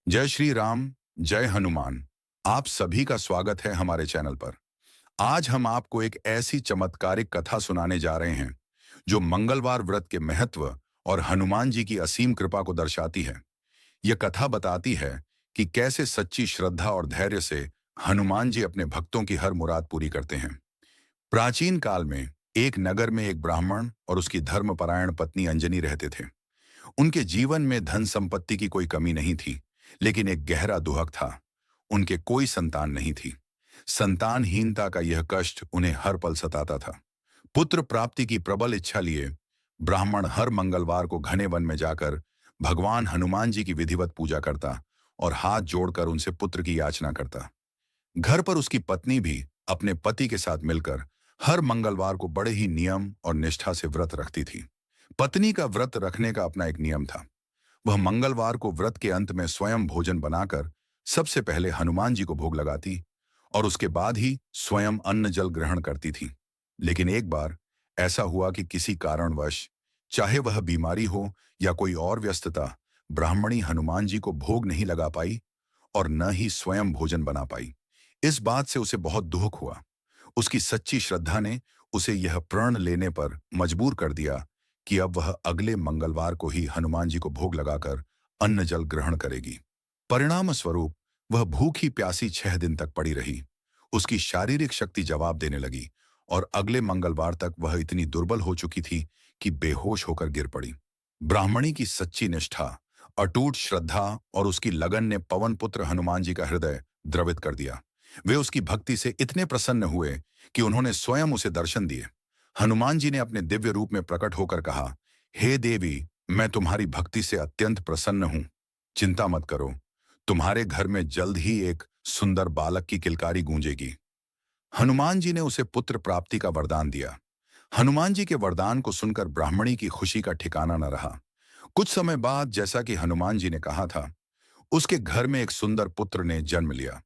जय श्री राम, जय हनुमान। आप सभी का स्वागत है हमारे चैनल पर। आज हम आपको एक ऐसी चमत्कारिक कथा सुनाने जा रहे हैं जो मंगलवार व्रत के महत्व और हनुमान जी की असीम कृपा को दर्शाती है। यह कथा बताती है कि कैसे सच्ची श्रद्धा और धैर्य से हनुमान जी अपने भक्तों की हर मुराद पूरी करते हैं। प्राचीन काल में एक नगर में एक ब्राह्मण और उसकी धर्मपरायण पत्नी अंजनी रहते थे। उनके जीवन में धन संपत्ति की कोई कमी नहीं थी, लेकिन एक गहरा दुहक था। उनके कोई संतान नहीं थी। संतानहीनता का यह कष्ट उन्हें हर पल सताता था। पुत्र प्राप्ति की प्रबल इच्छा लिए ब्राह्मण हर मंगलवार को घने वन में जाकर भगवान हनुमान जी की विधिवत पूजा करता और हाथ जोड़कर उनसे पुत्र की याचना करता। घर पर उसकी पत्नी भी अपने पति के साथ मिलकर हर मंगलवार को बड़े ही नियम और निष्ठा से व्रत रखती थी। पत्नी का व्रत रखने का अपना एक नियम था। वह मंगलवार को व्रत के अंत में स्वयं भोजन बनाकर सबसे पहले हनुमान जी को भोग लगाती और उसके बाद ही स्वयं अन्न जल ग्रहण करती थी। लेकिन एक बार ऐसा हुआ कि किसी कारणवश, चाहे वह बीमारी हो या कोई और व्यस्तता, ब्राह्मणी हनुमान जी को भोग नहीं लगा पाई और न ही स्वयं भोजन बना पाई। इस बात से उसे बहुत दुख हुआ। उसकी सच्ची श्रद्धा ने उसे यह प्रण लेने पर मजबूर कर दिया कि अब वह अगले मंगलवार को ही हनुमान जी को भोग लगाकर अन्न जल ग्रहण करेगी। परिणाम स्वरूप वह भूखी प्यासी 6 दिन तक पड़ी रही। उसकी शारीरिक शक्ति जवाब देने लगी और अगले मंगलवार तक वह इतनी दुर्बल हो चुकी थी कि बेहोश होकर गिर पड़ी। ब्राह्मणी की सच्ची निष्ठा, अटूट श्रद्धा और उसकी लगन ने पवन पुत्र हनुमान जी का हृदय द्रवित कर दिया। वे उसकी भक्ति से इतने प्रसन्न हुए कि उन्होंने स्वयं उसे दर्शन दिए। हनुमान जी ने अपने दिव्य रूप में प्रकट होकर कहा, हे देवी, मैं तुम्हारी भक्ति से अत्यंत प्रसन्न हूं। चिंता मत करो, तुम्हारे घर में जल्द ही एक सुंदर बालक की किलकारी गूंजेगी। हनुमान जी ने उसे पुत्र प्राप्ति का वरदान दिया। हनुमान जी के वरदान को सुनकर ब्राह्मणी की खुशी का ठिकाना न रहा। कुछ समय बाद, जैसा कि हनुमान जी ने कहा था, उसके घर में एक सुंदर पुत्र ने जन्म लिया।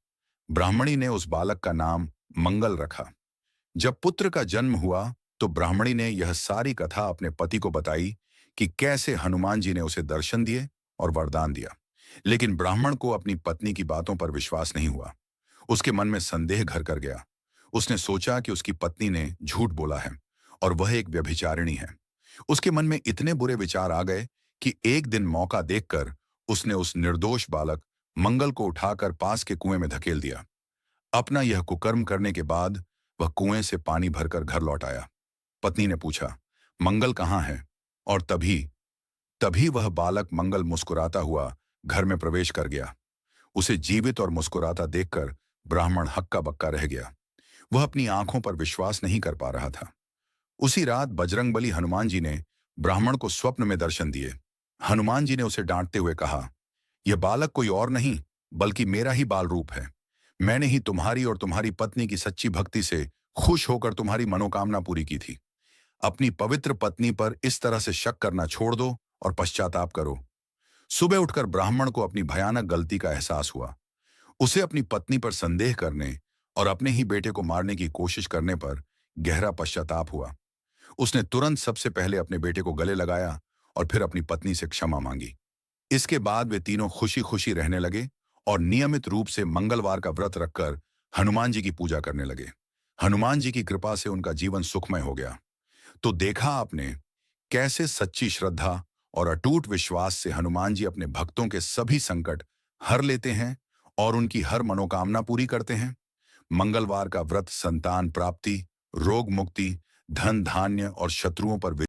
ब्राह्मणी ने उस बालक का नाम मंगल रखा। जब पुत्र का जन्म हुआ तो ब्राह्मणी ने यह सारी कथा अपने पति को बताई कि कैसे हनुमान जी ने उसे दर्शन दिए और वरदान दिया। लेकिन ब्राह्मण को अपनी पत्नी की बातों पर विश्वास नहीं हुआ। उसके मन में संदेह घर कर गया। उसने सोचा कि उसकी पत्नी ने झूठ बोला है और वह एक व्यभिचारिणी है। उसके मन में इतने बुरे विचार आ गए कि एक दिन मौका देखकर उसने उस निर्दोष बालक मंगल को उठाकर पास के कुएं में धकेल दिया। अपना यह कुकर्म करने के बाद वह कुएं से पानी भरकर घर लौट आया। पत्नी ने पूछा, मंगल कहाँ है? और तभी तभी वह बालक मंगल मुस्कुराता हुआ घर में प्रवेश कर गया। उसे जीवित और मुस्कुराता देखकर ब्राह्मण हक्का बक्का रह गया। वह अपनी आंखों पर विश्वास नहीं कर पा रहा था। उसी रात बजरंगबली हनुमान जी ने ब्राह्मण को स्वप्न में दर्शन दिए। हनुमान जी ने उसे डांटते हुए कहा, यह बालक कोई और नहीं बल्कि मेरा ही बाल रूप है। मैंने ही तुम्हारी और तुम्हारी पत्नी की सच्ची भक्ति से खुश होकर तुम्हारी मनोकामना पूरी की थी। अपनी पवित्र पत्नी पर इस तरह से शक करना छोड़ दो और पश्चाताप करो। सुबह उठकर ब्राह्मण को अपनी भयानक गलती का एहसास हुआ। उसे अपनी पत्नी पर संदेह करने और अपने ही बेटे को मारने की कोशिश करने पर गहरा पश्चाताप हुआ। उसने तुरंत सबसे पहले अपने बेटे को गले लगाया और फिर अपनी पत्नी से क्षमा मांगी। इसके बाद वे तीनों खुशी खुशी रहने लगे और नियमित रूप से मंगलवार का व्रत रखकर हनुमान जी की पूजा करने लगे। हनुमान जी की कृपा से उनका जीवन सुखमय हो गया। तो देखा आपने कैसे सच्ची श्रद्धा और अटूट विश्वास से हनुमान जी अपने भक्तों के सभी संकट हर लेते हैं और उनकी हर मनोकामना पूरी करते हैं। मंगलवार का व्रत संतान प्राप्ति, रोग मुक्ति, धन धान्य और शत्रुओं पर